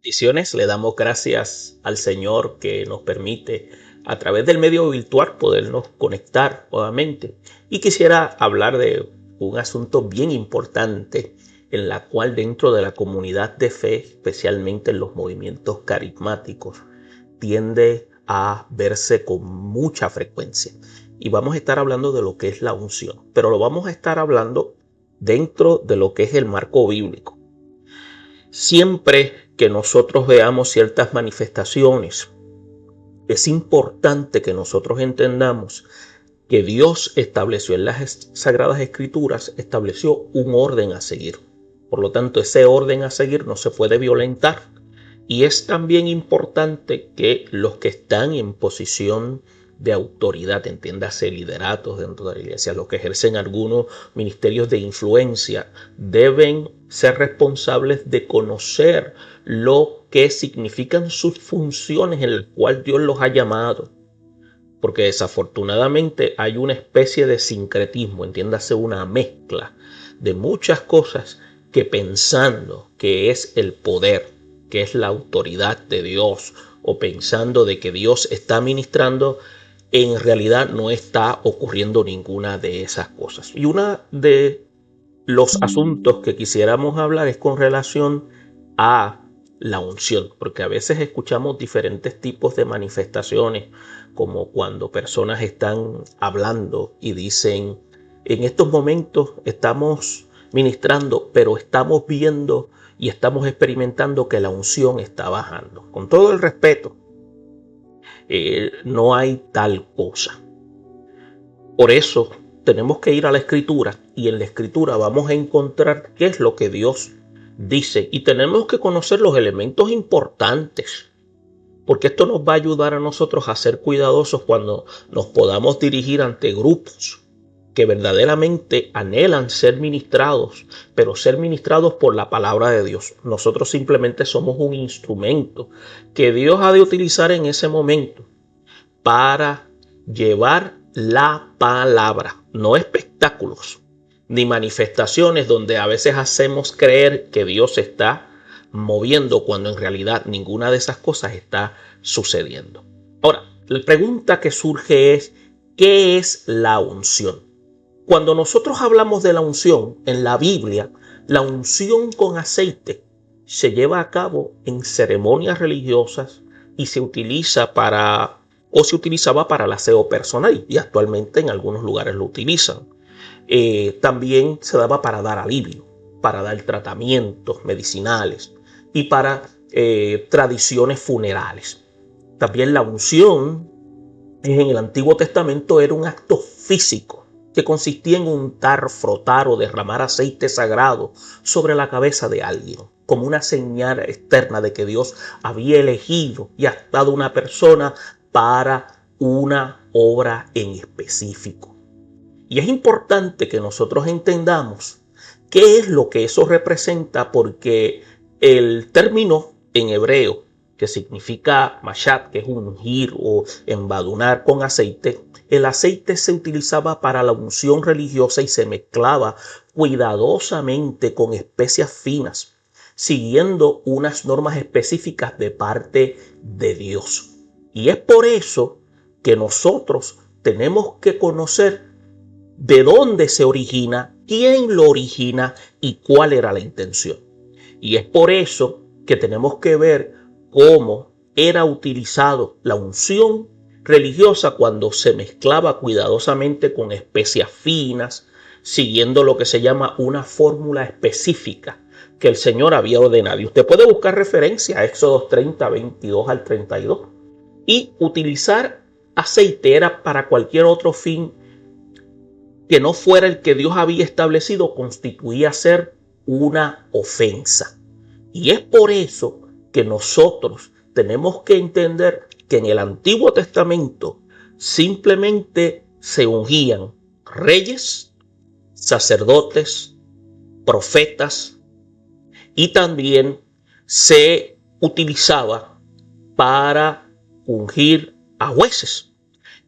Bendiciones, le damos gracias al Señor que nos permite a través del medio virtual podernos conectar nuevamente. Y quisiera hablar de un asunto bien importante en la cual dentro de la comunidad de fe, especialmente en los movimientos carismáticos, tiende a verse con mucha frecuencia. Y vamos a estar hablando de lo que es la unción, pero lo vamos a estar hablando dentro de lo que es el marco bíblico. Siempre que nosotros veamos ciertas manifestaciones, es importante que nosotros entendamos que Dios estableció en las Sagradas Escrituras, estableció un orden a seguir. Por lo tanto, ese orden a seguir no se puede violentar. Y es también importante que los que están en posición de autoridad, entiéndase lideratos dentro de la iglesia, los que ejercen algunos ministerios de influencia, deben ser responsables de conocer lo que significan sus funciones en las cuales Dios los ha llamado. Porque desafortunadamente hay una especie de sincretismo, entiéndase una mezcla de muchas cosas que pensando que es el poder, que es la autoridad de Dios, o pensando de que Dios está ministrando, en realidad no está ocurriendo ninguna de esas cosas. Y uno de los asuntos que quisiéramos hablar es con relación a la unción, porque a veces escuchamos diferentes tipos de manifestaciones, como cuando personas están hablando y dicen, en estos momentos estamos ministrando, pero estamos viendo y estamos experimentando que la unción está bajando. Con todo el respeto, no hay tal cosa. Por eso tenemos que ir a la Escritura, y en la Escritura vamos a encontrar qué es lo que Dios dice, y tenemos que conocer los elementos importantes, porque esto nos va a ayudar a nosotros a ser cuidadosos cuando nos podamos dirigir ante grupos que verdaderamente anhelan ser ministrados, pero ser ministrados por la palabra de Dios. Nosotros simplemente somos un instrumento que Dios ha de utilizar en ese momento para llevar la palabra, no espectáculos ni manifestaciones donde a veces hacemos creer que Dios está moviendo cuando en realidad ninguna de esas cosas está sucediendo. Ahora, la pregunta que surge es, ¿qué es la unción? Cuando nosotros hablamos de la unción en la Biblia, la unción con aceite se lleva a cabo en ceremonias religiosas y se utilizaba para el aseo personal, y actualmente en algunos lugares lo utilizan. También se daba para dar alivio, para dar tratamientos medicinales y para tradiciones funerales. También la unción en el Antiguo Testamento era un acto físico que consistía en untar, frotar o derramar aceite sagrado sobre la cabeza de alguien, como una señal externa de que Dios había elegido y ha dado una persona para una obra en específico. Y es importante que nosotros entendamos qué es lo que eso representa, porque el término en hebreo, que significa mashat, que es ungir o embadunar con aceite, el aceite se utilizaba para la unción religiosa y se mezclaba cuidadosamente con especias finas, siguiendo unas normas específicas de parte de Dios. Y es por eso que nosotros tenemos que conocer de dónde se origina, quién lo origina y cuál era la intención. Y es por eso que tenemos que ver cómo era utilizado la unción religiosa cuando se mezclaba cuidadosamente con especias finas, siguiendo lo que se llama una fórmula específica que el Señor había ordenado. Y usted puede buscar referencia a Éxodo 30, 22 al 32. Y utilizar aceite era para cualquier otro fin que no fuera el que Dios había establecido, constituía ser una ofensa. Y es por eso que nosotros tenemos que entender que en el Antiguo Testamento simplemente se ungían reyes, sacerdotes, profetas, y también se utilizaba para ungir a jueces.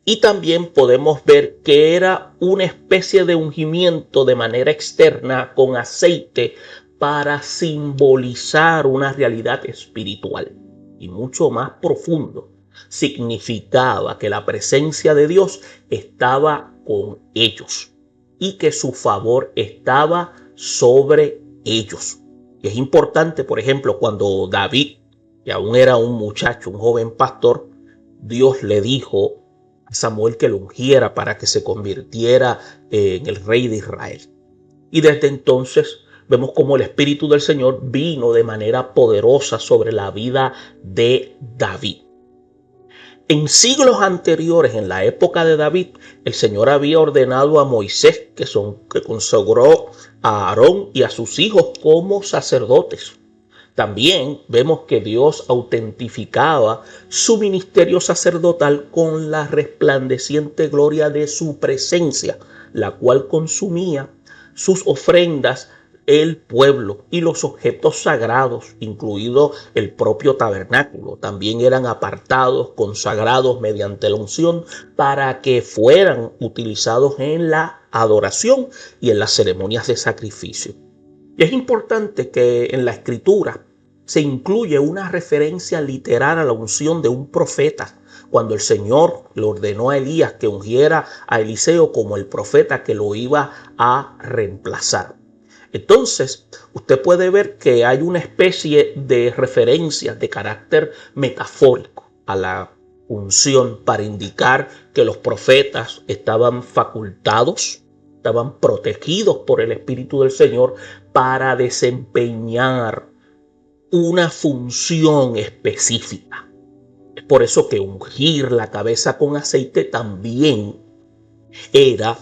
Y también podemos ver que era una especie de ungimiento de manera externa con aceite para simbolizar una realidad espiritual y mucho más profundo. Significaba que la presencia de Dios estaba con ellos y que su favor estaba sobre ellos. Y es importante, por ejemplo, cuando David, que aún era un muchacho, un joven pastor, Dios le dijo a Samuel que lo ungiera para que se convirtiera en el rey de Israel. Y desde entonces vemos cómo el Espíritu del Señor vino de manera poderosa sobre la vida de David. En siglos anteriores, en la época de David, el Señor había ordenado a Moisés que consagró a Aarón y a sus hijos como sacerdotes. También vemos que Dios autentificaba su ministerio sacerdotal con la resplandeciente gloria de su presencia, la cual consumía sus ofrendas el pueblo, y los objetos sagrados, incluido el propio tabernáculo, también eran apartados, consagrados mediante la unción para que fueran utilizados en la adoración y en las ceremonias de sacrificio. Y es importante que en la Escritura se incluye una referencia literal a la unción de un profeta, cuando el Señor le ordenó a Elías que ungiera a Eliseo como el profeta que lo iba a reemplazar. Entonces, usted puede ver que hay una especie de referencia de carácter metafórico a la unción para indicar que los profetas estaban facultados, estaban protegidos por el Espíritu del Señor para desempeñar una función específica. Es por eso que ungir la cabeza con aceite también era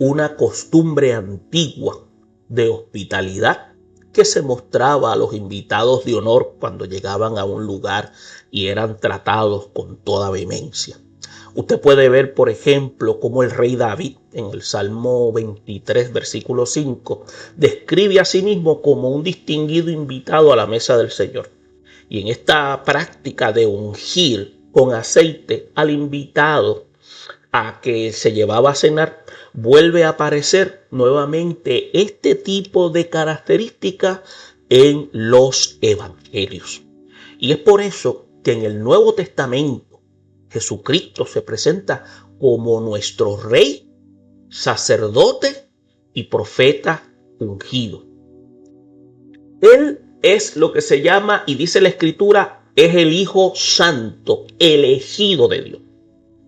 una costumbre antigua de hospitalidad que se mostraba a los invitados de honor cuando llegaban a un lugar y eran tratados con toda vehemencia. Usted puede ver, por ejemplo, cómo el rey David, en el Salmo 23, versículo 5, describe a sí mismo como un distinguido invitado a la mesa del Señor. Y en esta práctica de ungir con aceite al invitado a que se llevaba a cenar, vuelve a aparecer nuevamente este tipo de características en los evangelios. Y es por eso que en el Nuevo Testamento Jesucristo se presenta como nuestro Rey, sacerdote y profeta ungido. Él es lo que se llama, y dice la Escritura, es el Hijo Santo, elegido de Dios.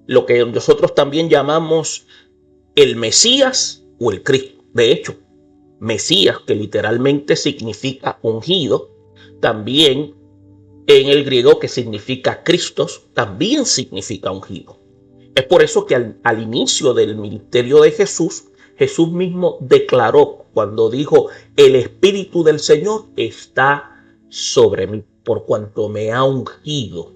Lo que nosotros también llamamos el Mesías o el Cristo. De hecho, Mesías, que literalmente significa ungido, también en el griego, que significa Cristos, también significa ungido. Es por eso que al inicio del ministerio de Jesús, Jesús mismo declaró cuando dijo: el Espíritu del Señor está sobre mí, por cuanto me ha ungido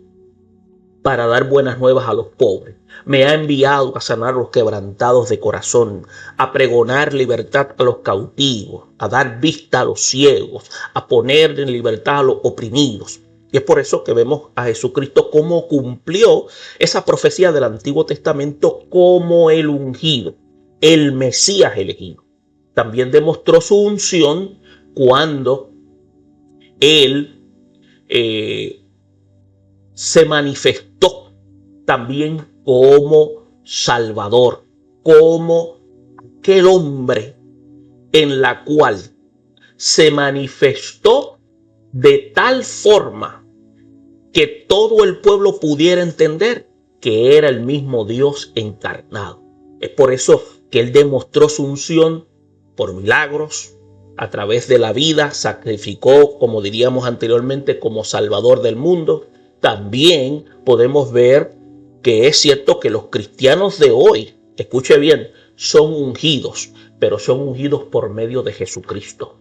para dar buenas nuevas a los pobres. Me ha enviado a sanar a los quebrantados de corazón, a pregonar libertad a los cautivos, a dar vista a los ciegos, a poner en libertad a los oprimidos. Y es por eso que vemos a Jesucristo cómo cumplió esa profecía del Antiguo Testamento como el ungido, el Mesías elegido. También demostró su unción cuando él se manifestó también como Salvador, como aquel hombre en la cual se manifestó de tal forma que todo el pueblo pudiera entender que era el mismo Dios encarnado. Es por eso que él demostró su unción por milagros, a través de la vida, sacrificó, como diríamos anteriormente, como Salvador del mundo. También podemos ver que es cierto que los cristianos de hoy, escuche bien, son ungidos, pero son ungidos por medio de Jesucristo.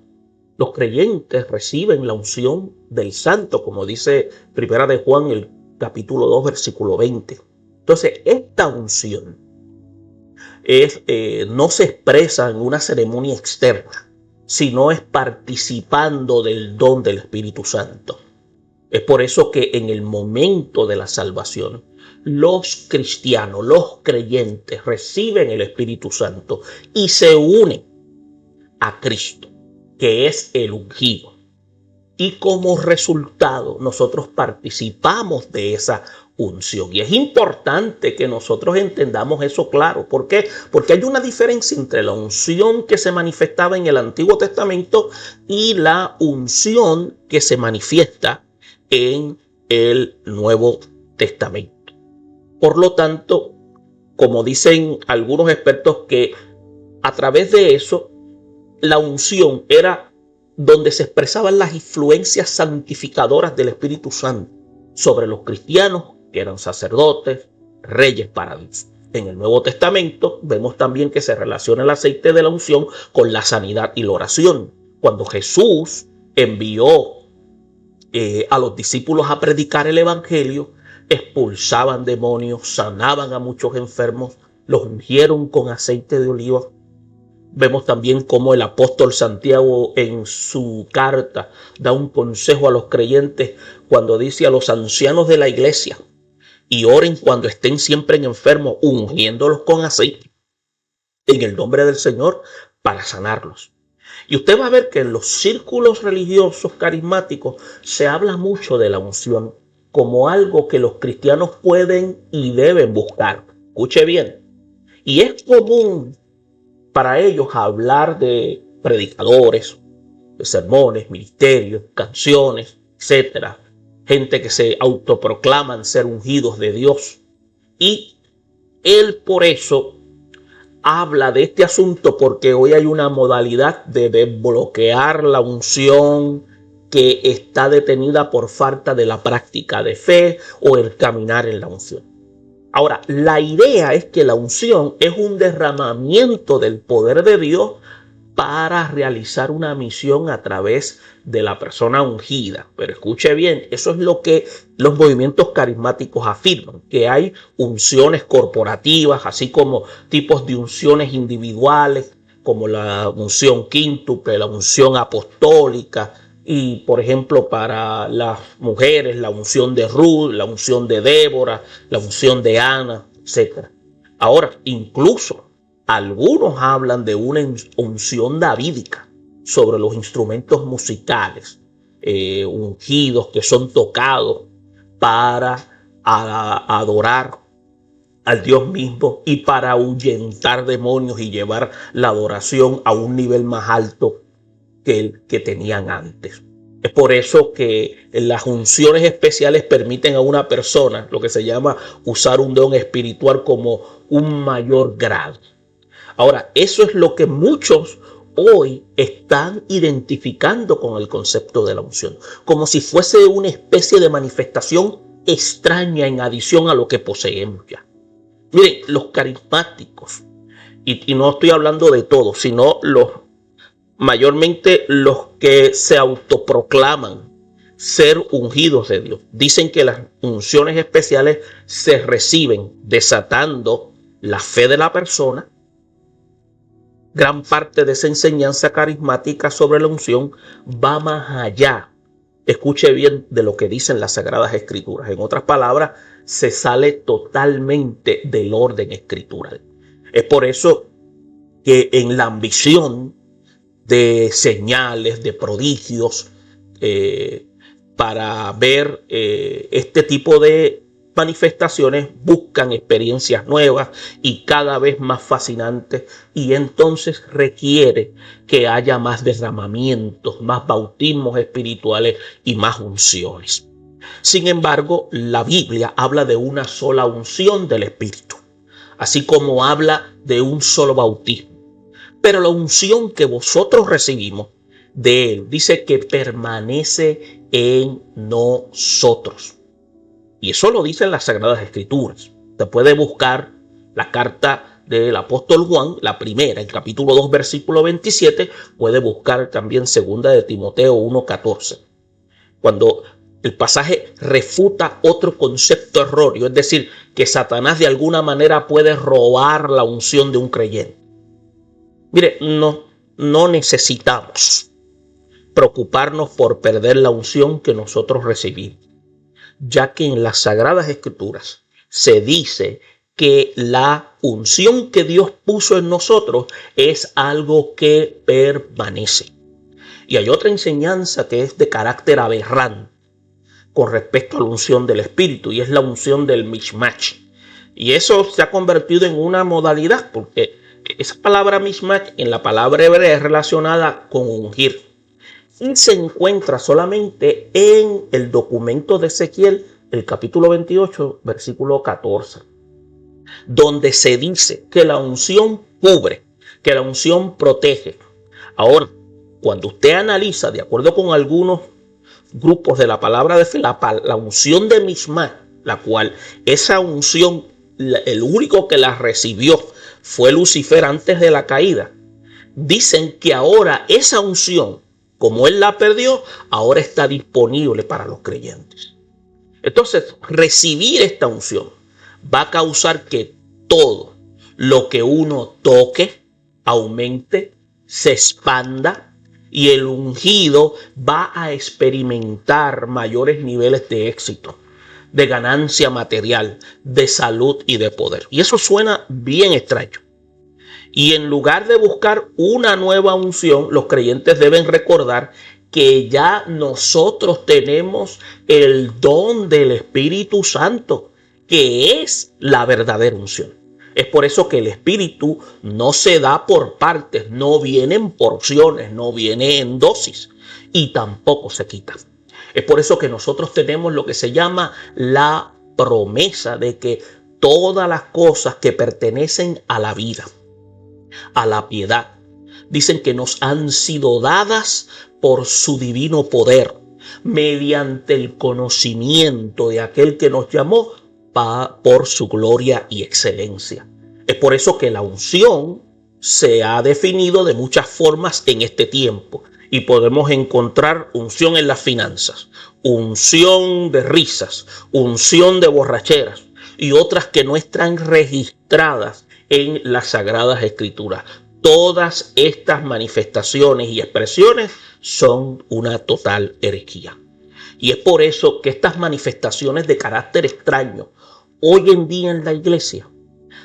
Los creyentes reciben la unción del Santo, como dice Primera de Juan, el capítulo 2, versículo 20. Entonces, esta unción no se expresa en una ceremonia externa, sino es participando del don del Espíritu Santo. Es por eso que en el momento de la salvación, los cristianos, los creyentes, reciben el Espíritu Santo y se unen a Cristo. que es el ungido. Y como resultado, nosotros participamos de esa unción. Y es importante que nosotros entendamos eso claro. ¿Por qué? Porque hay una diferencia entre la unción que se manifestaba en el Antiguo Testamento y la unción que se manifiesta en el Nuevo Testamento. Por lo tanto, como dicen algunos expertos, que a través de eso, la unción era donde se expresaban las influencias santificadoras del Espíritu Santo sobre los cristianos, que eran sacerdotes, reyes para Dios. En el Nuevo Testamento vemos también que se relaciona el aceite de la unción con la sanidad y la oración. Cuando Jesús envió a los discípulos a predicar el Evangelio, expulsaban demonios, sanaban a muchos enfermos, los ungieron con aceite de oliva. Vemos también cómo el apóstol Santiago en su carta da un consejo a los creyentes cuando dice a los ancianos de la iglesia: y oren cuando estén siempre enfermos, ungiéndolos con aceite en el nombre del Señor para sanarlos. Y usted va a ver que en los círculos religiosos carismáticos se habla mucho de la unción como algo que los cristianos pueden y deben buscar. Escuche bien. Y es común para ellos hablar de predicadores, de sermones, ministerios, canciones, etcétera. Gente que se autoproclaman ser ungidos de Dios. Y él por eso habla de este asunto, porque hoy hay una modalidad de desbloquear la unción que está detenida por falta de la práctica de fe o el caminar en la unción. Ahora, la idea es que la unción es un derramamiento del poder de Dios para realizar una misión a través de la persona ungida. Pero escuche bien, eso es lo que los movimientos carismáticos afirman, que hay unciones corporativas, así como tipos de unciones individuales, como la unción quíntuple, la unción apostólica, y por ejemplo para las mujeres la unción de Ruth, la unción de Débora, la unción de Ana, etc. Ahora, incluso algunos hablan de una unción davídica sobre los instrumentos musicales ungidos que son tocados para adorar al Dios mismo y para ahuyentar demonios y llevar la adoración a un nivel más alto que el que tenían antes. Es por eso que las unciones especiales permiten a una persona lo que se llama usar un don espiritual como un mayor grado. Ahora, eso es lo que muchos hoy están identificando con el concepto de la unción, como si fuese una especie de manifestación extraña en adición a lo que poseemos ya. Miren, los carismáticos, y no estoy hablando de todos, sino mayormente los que se autoproclaman ser ungidos de Dios, dicen que las unciones especiales se reciben desatando la fe de la persona. Gran parte de esa enseñanza carismática sobre la unción va más allá, escuche bien, de lo que dicen las Sagradas Escrituras. En otras palabras, se sale totalmente del orden escritural. Es por eso que en la ambición de señales, de prodigios, para ver este tipo de manifestaciones, buscan experiencias nuevas y cada vez más fascinantes, y entonces requiere que haya más derramamientos, más bautismos espirituales y más unciones. Sin embargo, la Biblia habla de una sola unción del Espíritu, así como habla de un solo bautismo. Pero la unción que vosotros recibimos de Él dice que permanece en nosotros. Y eso lo dicen las Sagradas Escrituras. Usted puede buscar la carta del apóstol Juan, la primera, el capítulo 2, versículo 27. Puede buscar también segunda de Timoteo 1:14. Cuando el pasaje refuta otro concepto erróneo, es decir, que Satanás de alguna manera puede robar la unción de un creyente. Mire, no necesitamos preocuparnos por perder la unción que nosotros recibimos, ya que en las Sagradas Escrituras se dice que la unción que Dios puso en nosotros es algo que permanece. Y hay otra enseñanza que es de carácter aberrante con respecto a la unción del Espíritu, y es la unción del mishmach. Y eso se ha convertido en una modalidad, porque esa palabra mishmach en la palabra hebrea es relacionada con ungir. Y se encuentra solamente en el documento de Ezequiel, el capítulo 28, versículo 14, donde se dice que la unción cubre, que la unción protege. Ahora, cuando usted analiza, de acuerdo con algunos grupos de la palabra de fe, la unción de Mishmach, la cual esa unción, el único que la recibió fue Lucifer antes de la caída. Dicen que ahora esa unción, como él la perdió, ahora está disponible para los creyentes. Entonces, recibir esta unción va a causar que todo lo que uno toque aumente, se expanda, y el ungido va a experimentar mayores niveles de éxito, de ganancia material, de salud y de poder. Y eso suena bien extraño. Y en lugar de buscar una nueva unción, los creyentes deben recordar que ya nosotros tenemos el don del Espíritu Santo, que es la verdadera unción. Es por eso que el Espíritu no se da por partes, no viene en porciones, no viene en dosis, y tampoco se quita. Es por eso que nosotros tenemos lo que se llama la promesa de que todas las cosas que pertenecen a la vida, a la piedad, dicen que nos han sido dadas por su divino poder, mediante el conocimiento de aquel que nos llamó por su gloria y excelencia. Es por eso que la unción se ha definido de muchas formas en este tiempo, y podemos encontrar unción en las finanzas, unción de risas, unción de borracheras y otras que no están registradas en las Sagradas Escrituras. Todas estas manifestaciones y expresiones son una total herejía. Y es por eso que estas manifestaciones de carácter extraño hoy en día en la iglesia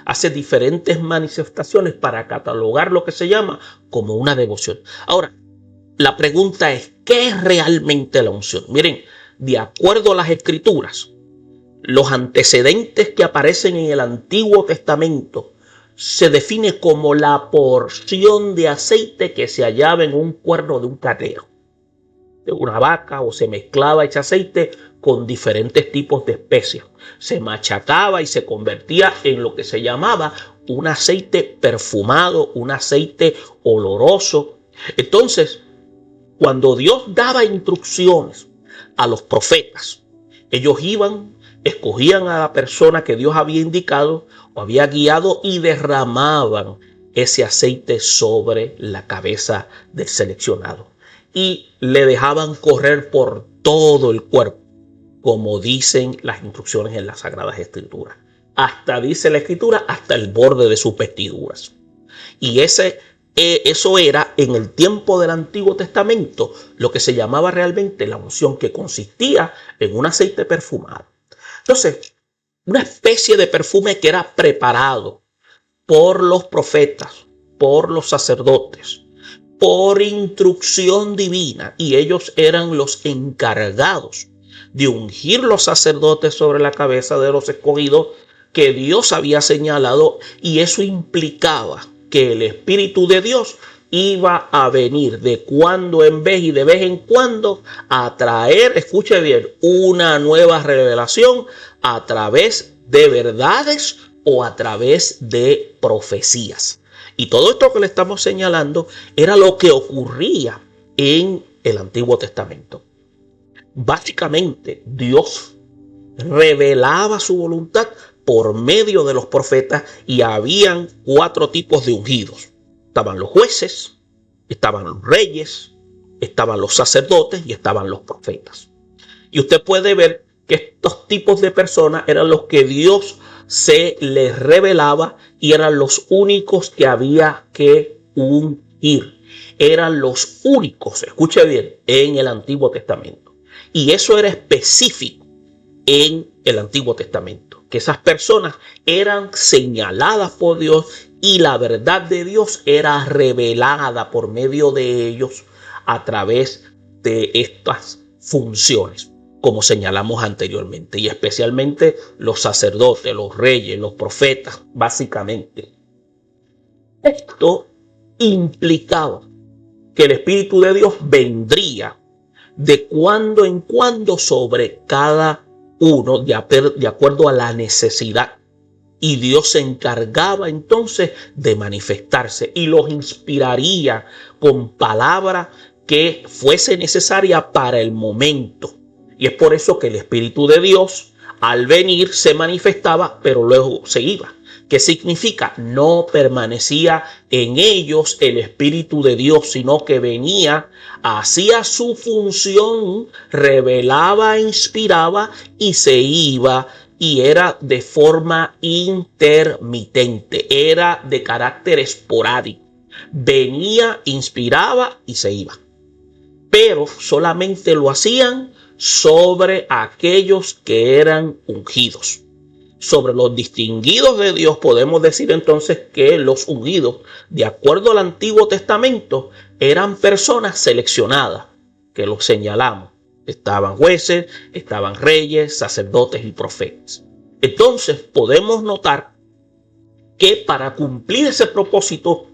hace diferentes manifestaciones para catalogar lo que se llama como una devoción. Ahora, la pregunta es, ¿qué es realmente la unción? Miren, de acuerdo a las Escrituras, los antecedentes que aparecen en el Antiguo Testamento se define como la porción de aceite que se hallaba en un cuerno de un carnero, de una vaca, o se mezclaba ese aceite con diferentes tipos de especias. Se machacaba y se convertía en lo que se llamaba un aceite perfumado, un aceite oloroso. Entonces, cuando Dios daba instrucciones a los profetas, ellos iban, escogían a la persona que Dios había indicado o había guiado y derramaban ese aceite sobre la cabeza del seleccionado. Y le dejaban correr por todo el cuerpo, como dicen las instrucciones en las Sagradas Escrituras. Hasta, dice la Escritura, hasta el borde de sus vestiduras. Y eso era en el tiempo del Antiguo Testamento lo que se llamaba realmente la unción, que consistía en un aceite perfumado. Entonces, una especie de perfume que era preparado por los profetas, por los sacerdotes, por instrucción divina, y ellos eran los encargados de ungir los sacerdotes sobre la cabeza de los escogidos que Dios había señalado, y eso implicaba que el Espíritu de Dios iba a venir de cuando en vez y de vez en cuando a traer, escuche bien, una nueva revelación a través de verdades o a través de profecías. Y todo esto que le estamos señalando era lo que ocurría en el Antiguo Testamento. Básicamente, Dios revelaba su voluntad por medio de los profetas, y habían 4 tipos de ungidos. Estaban los jueces, estaban los reyes, estaban los sacerdotes y estaban los profetas. Y usted puede ver que estos tipos de personas eran los que Dios se les revelaba, y eran los únicos que había que ungir. Eran los únicos, escuche bien, en el Antiguo Testamento. Y eso era específico en el Antiguo Testamento, que esas personas eran señaladas por Dios y la verdad de Dios era revelada por medio de ellos a través de estas funciones, como señalamos anteriormente, y especialmente los sacerdotes, los reyes, los profetas, básicamente. Esto implicaba que el Espíritu de Dios vendría de cuando en cuando sobre cada uno de acuerdo a la necesidad. Y Dios se encargaba entonces de manifestarse y los inspiraría con palabra que fuese necesaria para el momento. Y es por eso que el Espíritu de Dios al venir se manifestaba, pero luego se iba. ¿Qué significa? No permanecía en ellos el Espíritu de Dios, sino que venía, hacía su función, revelaba, inspiraba y se iba. Y era de forma intermitente, era de carácter esporádico. Venía, inspiraba y se iba. Pero solamente lo hacían sobre aquellos que eran ungidos. Sobre los distinguidos de Dios podemos decir entonces que los ungidos, de acuerdo al Antiguo Testamento, eran personas seleccionadas, que los señalamos. Estaban jueces, estaban reyes, sacerdotes y profetas. Entonces podemos notar que para cumplir ese propósito,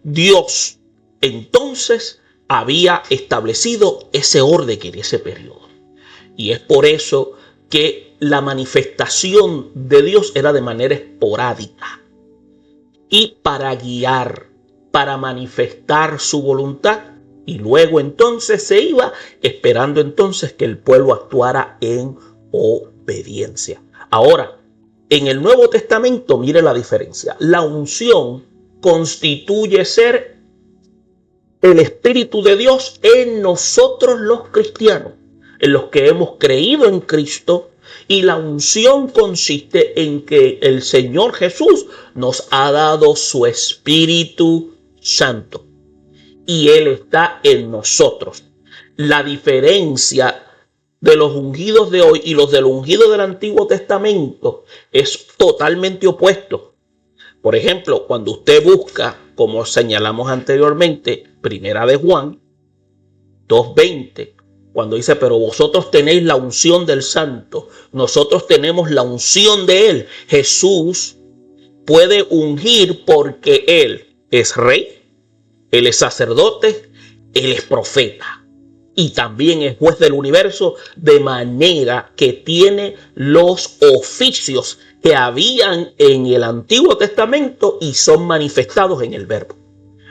Dios entonces había establecido ese orden en ese periodo. Y es por eso que la manifestación de Dios era de manera esporádica. Y para guiar, para manifestar su voluntad, y luego entonces se iba esperando entonces que el pueblo actuara en obediencia. Ahora, en el Nuevo Testamento, mire la diferencia. La unción constituye ser el Espíritu de Dios en nosotros los cristianos, en los que hemos creído en Cristo. Y la unción consiste en que el Señor Jesús nos ha dado su Espíritu Santo. Y Él está en nosotros. La diferencia de los ungidos de hoy y los de los ungidos del Antiguo Testamento es totalmente opuesto. Por ejemplo, cuando usted busca, como señalamos anteriormente, Primera de Juan 2:20, cuando dice, pero vosotros tenéis la unción del Santo, nosotros tenemos la unción de Él. Jesús puede ungir porque Él es rey, Él es sacerdote, Él es profeta y también es juez del universo, de manera que tiene los oficios que habían en el Antiguo Testamento y son manifestados en el Verbo.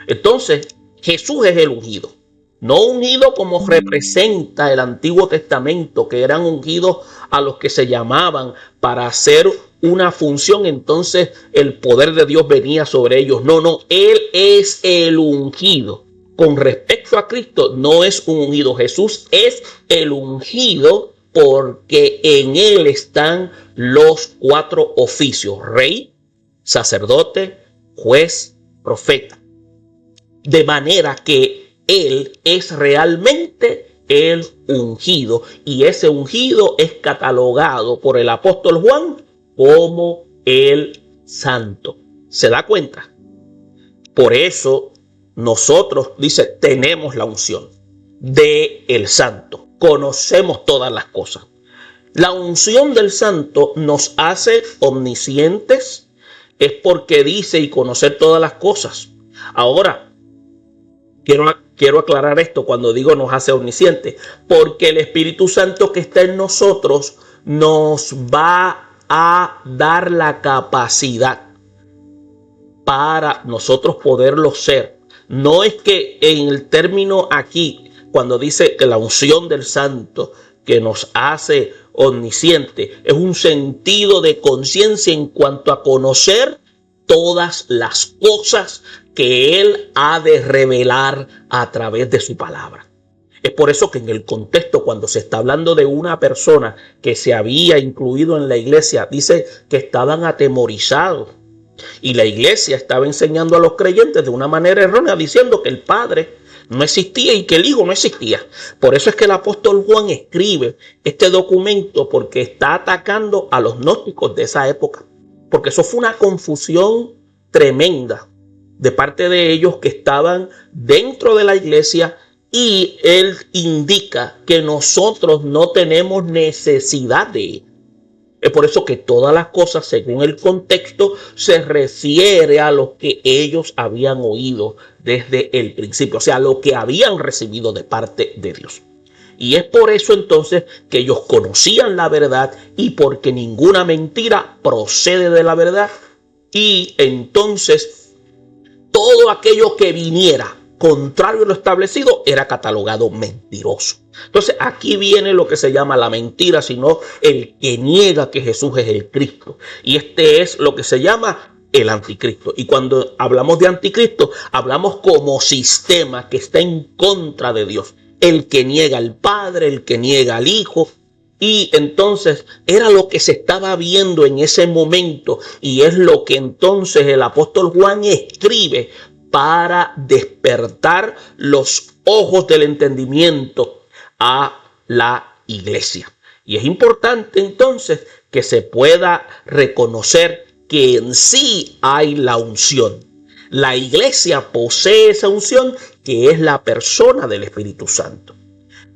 Entonces, Jesús es el ungido. No ungido como representa el Antiguo Testamento, que eran ungidos a los que se llamaban para hacer una función, entonces el poder de Dios venía sobre ellos. No, Él es el ungido. Con respecto a Cristo, no es un ungido. Jesús es el ungido porque en Él están los 4 oficios: rey, sacerdote, juez, profeta. De manera que Él es realmente el ungido, y ese ungido es catalogado por el apóstol Juan como el santo. ¿Se da cuenta? Por eso nosotros, dice, tenemos la unción de el santo. Conocemos todas las cosas. La unción del santo nos hace omniscientes, es porque dice y conocer todas las cosas. Ahora, quiero aclarar esto cuando digo nos hace omniscientes, porque el Espíritu Santo que está en nosotros nos va a dar la capacidad para nosotros poderlo ser. No es que en el término aquí, cuando dice que la unción del Santo que nos hace omnisciente, es un sentido de conciencia en cuanto a conocer todas las cosas que Él ha de revelar a través de su palabra. Es por eso que en el contexto, cuando se está hablando de una persona que se había incluido en la iglesia, dice que estaban atemorizados. Y la iglesia estaba enseñando a los creyentes de una manera errónea, diciendo que el Padre no existía y que el Hijo no existía. Por eso es que el apóstol Juan escribe este documento, porque está atacando a los gnósticos de esa época. Porque eso fue una confusión tremenda de parte de ellos que estaban dentro de la iglesia Y él indica que nosotros no tenemos necesidad de él. Es por eso que todas las cosas, según el contexto, se refiere a lo que ellos habían oído desde el principio, o sea, lo que habían recibido de parte de Dios. Y es por eso entonces que ellos conocían la verdad, y porque ninguna mentira procede de la verdad. Y entonces todo aquello que viniera contrario a lo establecido era catalogado mentiroso. Entonces aquí viene lo que se llama la mentira, sino el que niega que Jesús es el Cristo. Y este es lo que se llama el anticristo. Y cuando hablamos de anticristo, hablamos como sistema que está en contra de Dios. El que niega al Padre, el que niega al Hijo. Y entonces era lo que se estaba viendo en ese momento, y es lo que entonces el apóstol Juan escribe para despertar los ojos del entendimiento a la iglesia. Y es importante entonces que se pueda reconocer que en sí hay la unción. La iglesia posee esa unción, que es la persona del Espíritu Santo.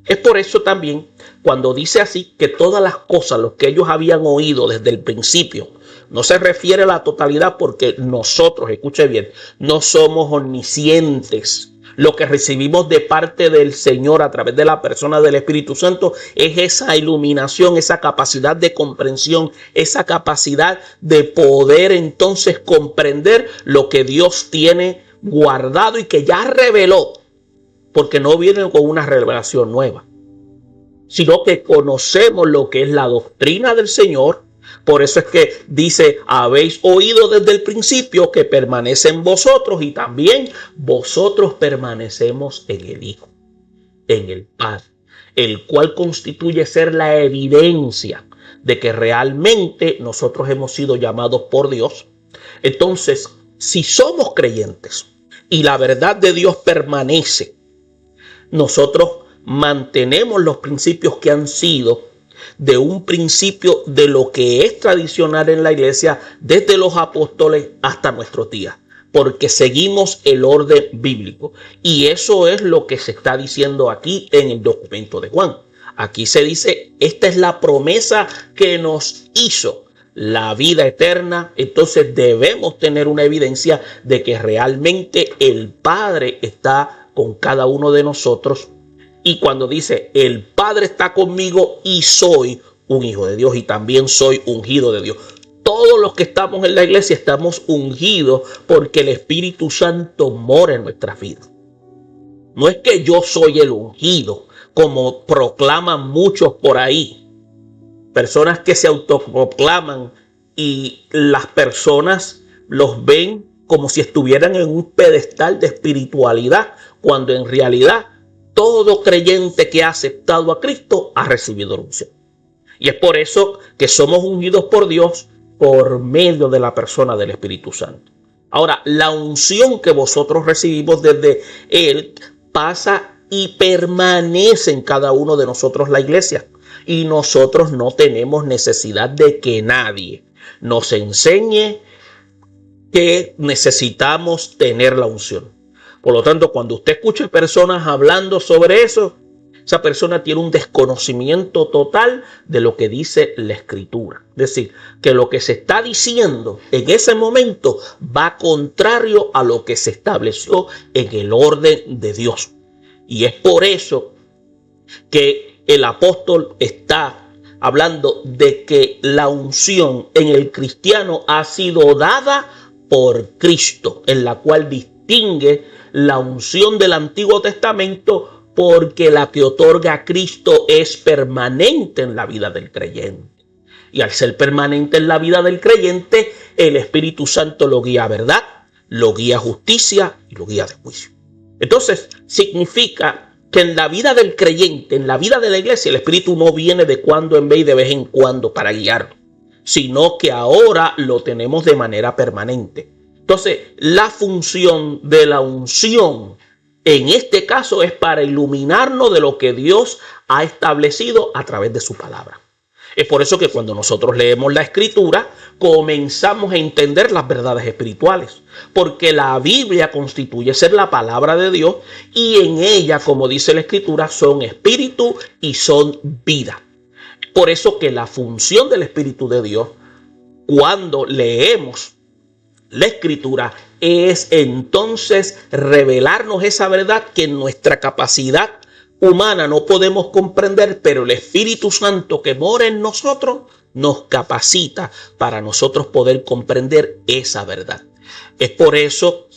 Es por eso también cuando dice así que todas las cosas, lo que ellos habían oído desde el principio, no se refiere a la totalidad, porque nosotros, escuche bien, no somos omniscientes. Lo que recibimos de parte del Señor a través de la persona del Espíritu Santo es esa iluminación, esa capacidad de comprensión, esa capacidad de poder entonces comprender lo que Dios tiene guardado y que ya reveló, porque no viene con una revelación nueva, sino que conocemos lo que es la doctrina del Señor. Por eso es que dice: habéis oído desde el principio que permanece en vosotros, y también vosotros permanecemos en el Hijo, en el Padre, el cual constituye ser la evidencia de que realmente nosotros hemos sido llamados por Dios. Entonces, si somos creyentes y la verdad de Dios permanece, nosotros mantenemos los principios que han sido de un principio de lo que es tradicional en la iglesia desde los apóstoles hasta nuestros días, porque seguimos el orden bíblico. Y eso es lo que se está diciendo aquí en el documento de Juan. Aquí se dice: esta es la promesa que nos hizo, la vida eterna. Entonces debemos tener una evidencia de que realmente el Padre está con cada uno de nosotros. Y cuando dice: el Padre está conmigo y soy un hijo de Dios, y también soy ungido de Dios. Todos los que estamos en la iglesia estamos ungidos porque el Espíritu Santo mora en nuestras vidas. No es que yo soy el ungido, como proclaman muchos por ahí. Personas que se autoproclaman, y las personas los ven como si estuvieran en un pedestal de espiritualidad, cuando en realidad todo creyente que ha aceptado a Cristo ha recibido la unción. Y es por eso que somos ungidos por Dios por medio de la persona del Espíritu Santo. Ahora, la unción que vosotros recibimos desde Él pasa y permanece en cada uno de nosotros, la iglesia. Y nosotros no tenemos necesidad de que nadie nos enseñe que necesitamos tener la unción. Por lo tanto, cuando usted escuche personas hablando sobre eso, esa persona tiene un desconocimiento total de lo que dice la Escritura. Es decir, que lo que se está diciendo en ese momento va contrario a lo que se estableció en el orden de Dios. Y es por eso que el apóstol está hablando de que la unción en el cristiano ha sido dada por Cristo, en la cual distingue la unción del Antiguo Testamento, porque la que otorga a Cristo es permanente en la vida del creyente. Y al ser permanente en la vida del creyente, el Espíritu Santo lo guía a verdad, lo guía a justicia y lo guía de juicio. Entonces, significa que en la vida del creyente, en la vida de la iglesia, el Espíritu no viene de cuando en vez y de vez en cuando para guiarlo, sino que ahora lo tenemos de manera permanente. Entonces, la función de la unción en este caso es para iluminarnos de lo que Dios ha establecido a través de su palabra. Es por eso que cuando nosotros leemos la Escritura, comenzamos a entender las verdades espirituales. Porque la Biblia constituye ser la palabra de Dios y en ella, como dice la Escritura, son espíritu y son vida. Por eso que la función del Espíritu de Dios, cuando leemos la Escritura, es entonces revelarnos esa verdad que en nuestra capacidad humana no podemos comprender, pero el Espíritu Santo que mora en nosotros nos capacita para nosotros poder comprender esa verdad. Es por eso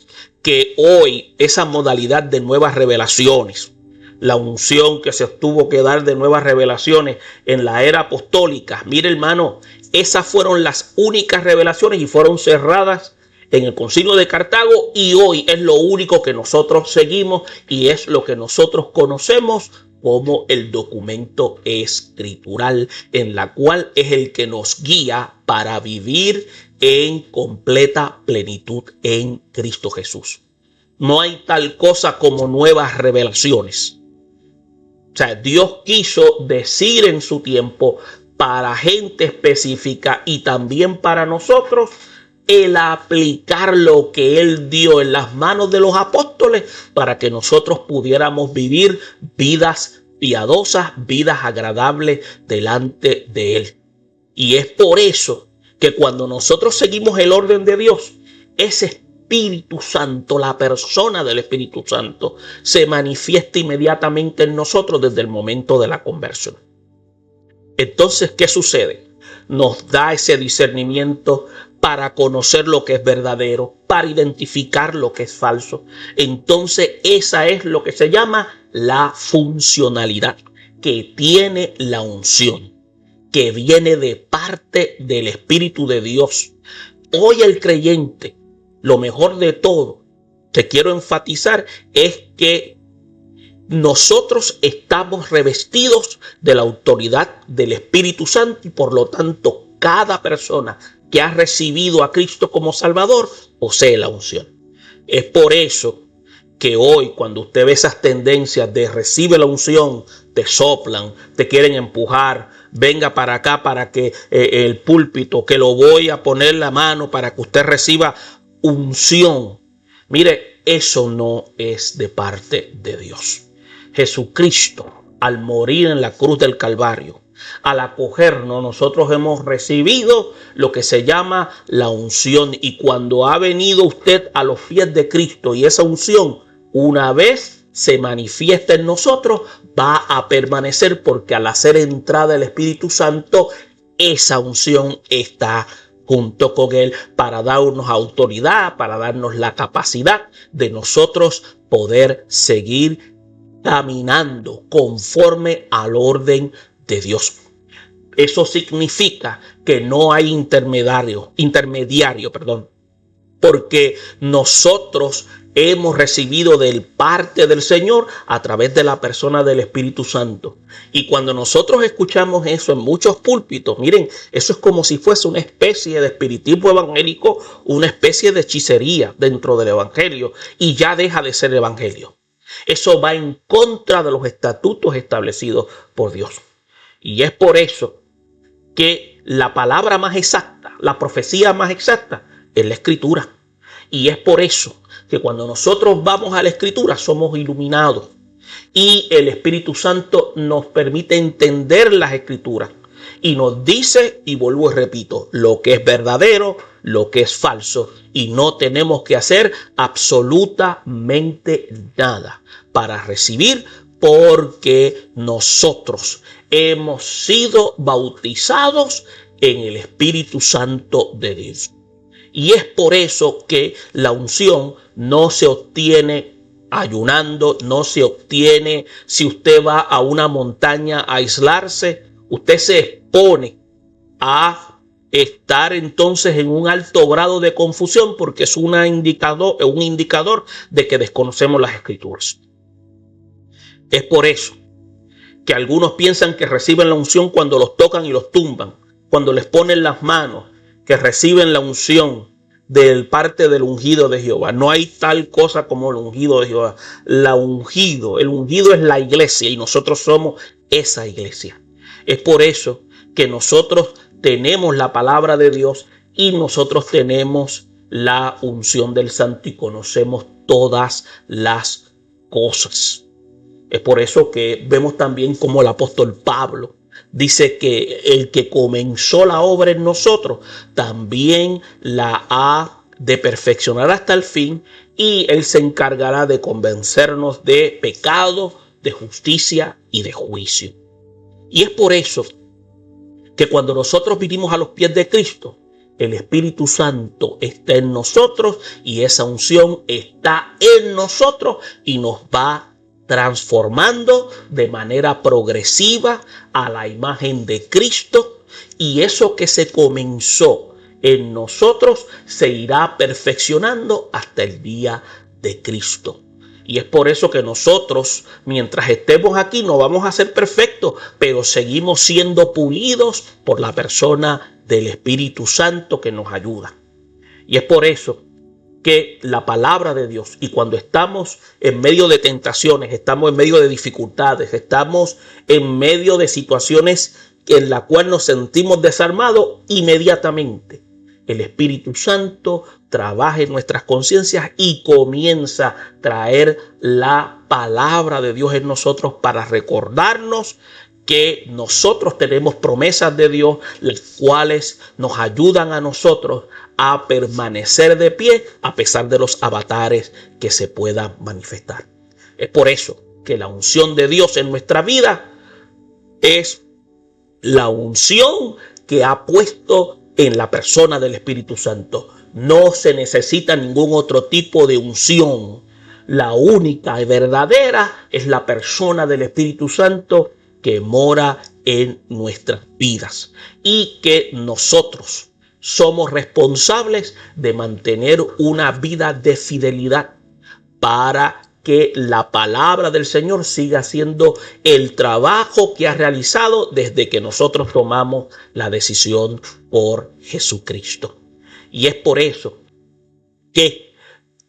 que hoy esa modalidad de nuevas revelaciones, la unción que se tuvo que dar de nuevas revelaciones en la era apostólica, mire hermano, esas fueron las únicas revelaciones y fueron cerradas en el Concilio de Cartago, y hoy es lo único que nosotros seguimos y es lo que nosotros conocemos como el documento escritural, en la cual es el que nos guía para vivir en completa plenitud en Cristo Jesús. No hay tal cosa como nuevas revelaciones. O sea, Dios quiso decir en su tiempo para gente específica y también para nosotros el aplicar lo que Él dio en las manos de los apóstoles para que nosotros pudiéramos vivir vidas piadosas, vidas agradables delante de Él. Y es por eso que cuando nosotros seguimos el orden de Dios, ese Espíritu Santo, la persona del Espíritu Santo, se manifiesta inmediatamente en nosotros desde el momento de la conversión. Entonces, ¿qué sucede? Nos da ese discernimiento para conocer lo que es verdadero, para identificar lo que es falso. Entonces, esa es lo que se llama la funcionalidad que tiene la unción, que viene de parte del Espíritu de Dios. Hoy el creyente, lo mejor de todo, te quiero enfatizar, es que nosotros estamos revestidos de la autoridad del Espíritu Santo y por lo tanto cada persona que ha recibido a Cristo como Salvador posee la unción. Es por eso que hoy cuando usted ve esas tendencias de recibe la unción, te soplan, te quieren empujar, venga para acá para que el púlpito, que lo voy a poner la mano para que usted reciba unción. Mire, eso no es de parte de Dios. Jesucristo, al morir en la cruz del Calvario, al acogernos, nosotros hemos recibido lo que se llama la unción. Y cuando ha venido usted a los pies de Cristo y esa unción, una vez se manifiesta en nosotros, va a permanecer, porque al hacer entrada el Espíritu Santo, esa unción está junto con Él para darnos autoridad, para darnos la capacidad de nosotros poder seguir caminando conforme al orden de Dios. Eso significa que no hay intermediario, porque nosotros hemos recibido de parte del Señor a través de la persona del Espíritu Santo. Y cuando nosotros escuchamos eso en muchos púlpitos, miren, eso es como si fuese una especie de espiritismo evangélico, una especie de hechicería dentro del evangelio, y ya deja de ser evangelio. Eso va en contra de los estatutos establecidos por Dios. Y es por eso que la palabra más exacta, la profecía más exacta, es la Escritura. Y es por eso que cuando nosotros vamos a la Escritura somos iluminados. Y el Espíritu Santo nos permite entender las Escrituras. Y nos dice, y vuelvo y repito, lo que es verdadero, lo que es falso. Y no tenemos que hacer absolutamente nada para recibir, porque nosotros hemos sido bautizados en el Espíritu Santo de Dios. Y es por eso que la unción no se obtiene ayunando, no se obtiene si usted va a una montaña a aislarse. Usted se expone a estar entonces en un alto grado de confusión, porque es un indicador de que desconocemos las Escrituras. Es por eso que algunos piensan que reciben la unción cuando los tocan y los tumban, cuando les ponen las manos, que reciben la unción del parte del ungido de Jehová. No hay tal cosa como el ungido de Jehová. El ungido es la iglesia y nosotros somos esa iglesia. Es por eso que nosotros tenemos la palabra de Dios y nosotros tenemos la unción del Santo y conocemos todas las cosas. Es por eso que vemos también como el apóstol Pablo dice que el que comenzó la obra en nosotros también la ha de perfeccionar hasta el fin, y él se encargará de convencernos de pecado, de justicia y de juicio. Y es por eso que cuando nosotros vinimos a los pies de Cristo, el Espíritu Santo está en nosotros y esa unción está en nosotros y nos va transformando de manera progresiva a la imagen de Cristo, y eso que se comenzó en nosotros se irá perfeccionando hasta el día de Cristo. Y es por eso que nosotros, mientras estemos aquí, no vamos a ser perfectos, pero seguimos siendo pulidos por la persona del Espíritu Santo que nos ayuda. Y es por eso que la palabra de Dios, y cuando estamos en medio de tentaciones, estamos en medio de dificultades, estamos en medio de situaciones en las cuales nos sentimos desarmados, inmediatamente el Espíritu Santo trabaja en nuestras conciencias y comienza a traer la palabra de Dios en nosotros para recordarnos que nosotros tenemos promesas de Dios, las cuales nos ayudan a nosotros a permanecer de pie a pesar de los avatares que se puedan manifestar. Es por eso que la unción de Dios en nuestra vida es la unción que ha puesto en la persona del Espíritu Santo. No se necesita ningún otro tipo de unción. La única y verdadera es la persona del Espíritu Santo que mora en nuestras vidas, y que nosotros somos responsables de mantener una vida de fidelidad para que la palabra del Señor siga haciendo el trabajo que ha realizado desde que nosotros tomamos la decisión por Jesucristo. Y es por eso que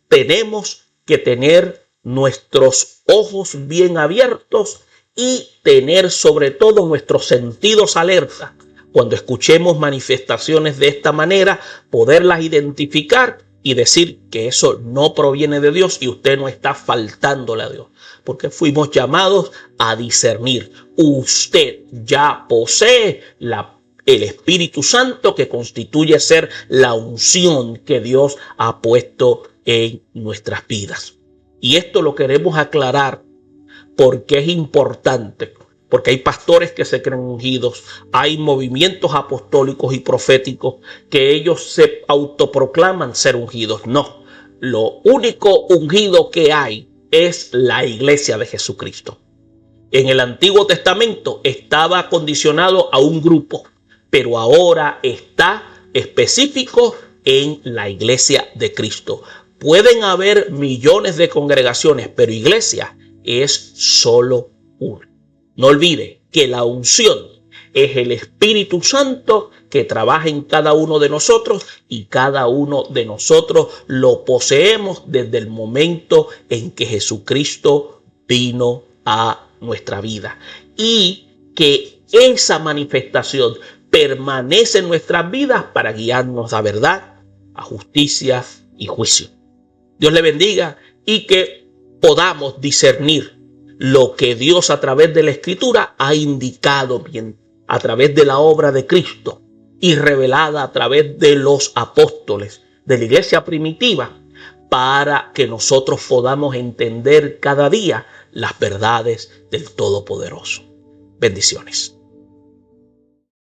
tenemos que tener nuestros ojos bien abiertos y tener sobre todo nuestros sentidos alerta. Cuando escuchemos manifestaciones de esta manera, poderlas identificar y decir que eso no proviene de Dios y usted no está faltándole a Dios, porque fuimos llamados a discernir. Usted ya posee el Espíritu Santo, que constituye ser la unción que Dios ha puesto en nuestras vidas. Y esto lo queremos aclarar porque es importante, porque hay pastores que se creen ungidos, hay movimientos apostólicos y proféticos que ellos se autoproclaman ser ungidos. No, lo único ungido que hay es la iglesia de Jesucristo. En el Antiguo Testamento estaba condicionado a un grupo, pero ahora está específico en la iglesia de Cristo. Pueden haber millones de congregaciones, pero iglesia es solo una. No olvide que la unción es el Espíritu Santo que trabaja en cada uno de nosotros, y cada uno de nosotros lo poseemos desde el momento en que Jesucristo vino a nuestra vida, y que esa manifestación permanece en nuestras vidas para guiarnos a verdad, a justicia y juicio. Dios le bendiga y que podamos discernir lo que Dios a través de la Escritura ha indicado bien, a través de la obra de Cristo y revelada a través de los apóstoles de la iglesia primitiva, para que nosotros podamos entender cada día las verdades del Todopoderoso. Bendiciones.